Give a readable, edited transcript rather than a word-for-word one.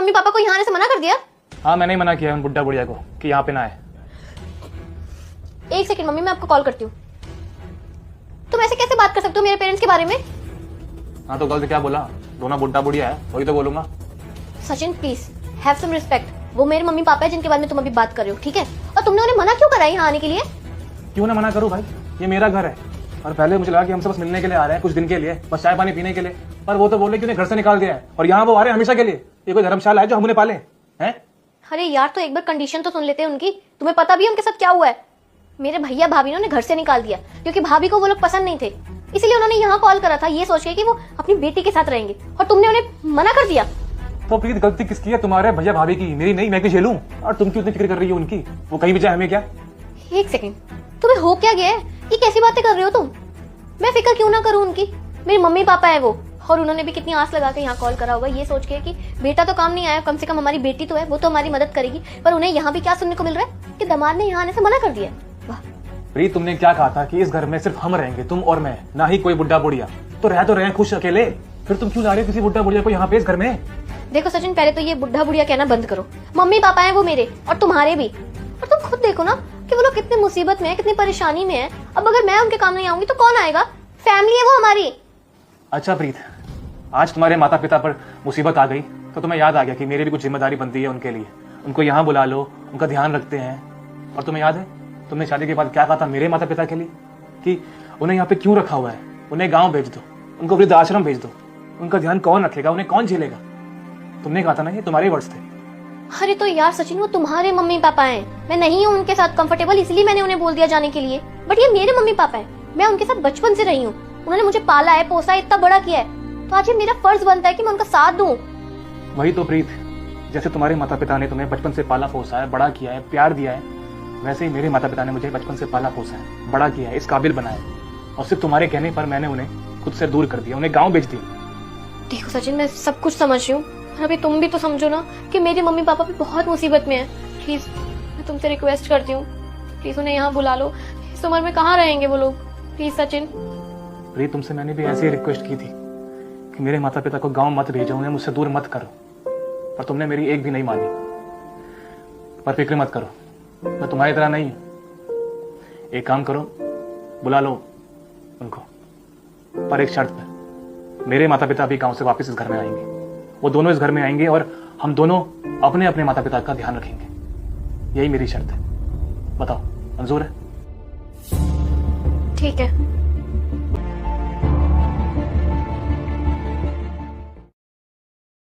Mummy papa को यहाँ आने से मना कर दिया? हाँ, मैंने ही मना किया उन बुड्ढा बुढ़िया को कि यहाँ पे ना आए। एक सेकंड मम्मी, मैं आपको कॉल करती हूँ। तुम ऐसे कैसे बात कर सकते हो मेरे पेरेंट्स के बारे में? हाँ तो गलत क्या बोला? दोनों बुड्ढा बुढ़िया है, वही तो बोलूंगा। Sachin please have some respect. वो मेरे मम्मी पापा है जिनके बारे में तुम अभी बात कर रहे हो, ठीक है? और तुमने उन्हें मना क्यों करा यहाँ आने के लिए? क्यों ना मना करूँ भाई, ये मेरा घर है। और पहले मुझे लगा कि हमसे बस मिलने के लिए आ रहे हैं, कुछ दिन के लिए, बस चाय पानी पीने के लिए। पर वो तो बोले कि उन्हें घर से निकाल दिया है और यहाँ वो आ रहे हैं हमेशा के लिए। ये कोई धर्मशाला है जो हम उन्हें पाले हैं? अरे यार, तो एक बार कंडीशन तो सुन लेते हैं उनकी। तुम्हें पता भी है उनके साथ क्या हुआ है? मेरे भैया भाभी ने उन्हें घर से निकाल दिया क्योंकि भाभी को वो लोग पसंद नहीं थे। इसलिए उन्होंने यहाँ कॉल करा था ये सोच के कि वो अपनी बेटी के साथ रहेंगे, और तुमने उन्हें मना कर दिया। तो प्रीत, गलती किसकी है? तुम्हारे भैया भाभी की, मेरी नहीं। मैं क्यों झेलूं? और तुम क्यों इतनी फिक्र कर रही हो उनकी? वो कहीं भी जाए हमें क्या? एक सेकंड, तुम्हें हो क्या गया है? ये कैसी बातें कर रहे हो तुम? मैं फिक्र क्यों ना करूं उनकी? मेरे मम्मी पापा है वो, और उन्होंने भी कितनी आस लगा के यहाँ कॉल करा होगा ये सोच के कि बेटा तो काम नहीं आया, कम से कम हमारी बेटी तो है, वो तो हमारी मदद करेगी। पर उन्हें यहाँ भी क्या सुनने को मिल रहा है कि दामाद ने यहाँ आने से मना कर दिया। वाह प्रीत, तुमने क्या कहा था कि इस घर में सिर्फ हम रहेंगे, तुम और मैं, ना ही कोई बुड्ढा बुढ़िया। तो रहे खुश अकेले। फिर तुम क्यों ला रहे हो किसी बुड्ढा बुढ़िया को यहाँ पे इस घर में? देखो सचिन, पहले तो ये बुढ़ा बुढ़िया कहना बंद करो। मम्मी पापा है वो मेरे, और तुम्हारे भी। और तुम खुद देखो ना कि वो लोग कितनी मुसीबत में है, कितनी परेशानी में है। अब अगर मैं उनके काम नहीं आऊंगी तो कौन आएगा? फैमिली है वो हमारी। अच्छा प्रीत, आज तुम्हारे माता पिता पर मुसीबत आ गई तो तुम्हें याद आ गया कि मेरी भी कुछ जिम्मेदारी बनती है उनके लिए। उनको यहाँ बुला लो, उनका ध्यान रखते हैं। और तुम्हें याद है तुमने शादी के बाद क्या कहा था मेरे माता पिता के लिए कि उन्हें यहाँ पे क्यों रखा हुआ है? उन्हें गाँव भेज दो, उनको वृद्धाश्रम भेज दो। उनका ध्यान कौन रखेगा? उन्हें कौन झेलेगा? तुमने कहा था ना, ये तुम्हारे वर्ड्स थे। अरे तो यार सचिन, वो तुम्हारे मम्मी पापा हैं, मैं नहीं हूँ उनके साथ कंफर्टेबल, इसलिए मैंने उन्हें बोल दिया जाने के लिए। बट ये मेरे मम्मी पापा हैं, मैं उनके साथ बचपन से रही हूँ। उन्होंने मुझे पाला है, पोसा है, इतना बड़ा किया है, तो आज ये मेरा फर्ज बनता है कि मैं उनका साथ दूं। वही तो प्रीत, जैसे तुम्हारे माता पिता ने तुम्हें बचपन से पाला पोसा है, बड़ा किया है, प्यार दिया है, वैसे ही मेरे माता पिता ने मुझे बचपन से पाला पोसा है, बड़ा किया है, इस काबिल बनाया। और सिर्फ तुम्हारे कहने पर मैंने उन्हें खुद से दूर कर दिया, उन्हें गाँव भेज दिया। देखो सचिन, मैं सब कुछ समझ रही हूँ, और अभी तुम भी तो समझो ना कि मेरे मम्मी पापा भी बहुत मुसीबत में है। प्लीज मैं तुमसे रिक्वेस्ट करती हूँ, प्लीज उन्हें यहाँ बुला लो। इस उम्र में कहाँ रहेंगे वो लोग? प्लीज सचिन। प्रीत, तुमसे मैंने भी ऐसी रिक्वेस्ट की थी कि मेरे माता पिता को गांव मत भेजो, उन्हें मुझसे दूर मत करो, पर तुमने मेरी एक भी नहीं मानी। पर फिक्र मत करो, मैं तुम्हारी तरह नहीं हूं। एक काम करो, बुला लो उनको, पर एक शर्त पर। मेरे माता पिता भी गांव से वापस इस घर में आएंगे, वो दोनों इस घर में आएंगे और हम दोनों अपने अपने माता पिता का ध्यान रखेंगे। यही मेरी शर्त है। बताओ, मंजूर है? ठीक है।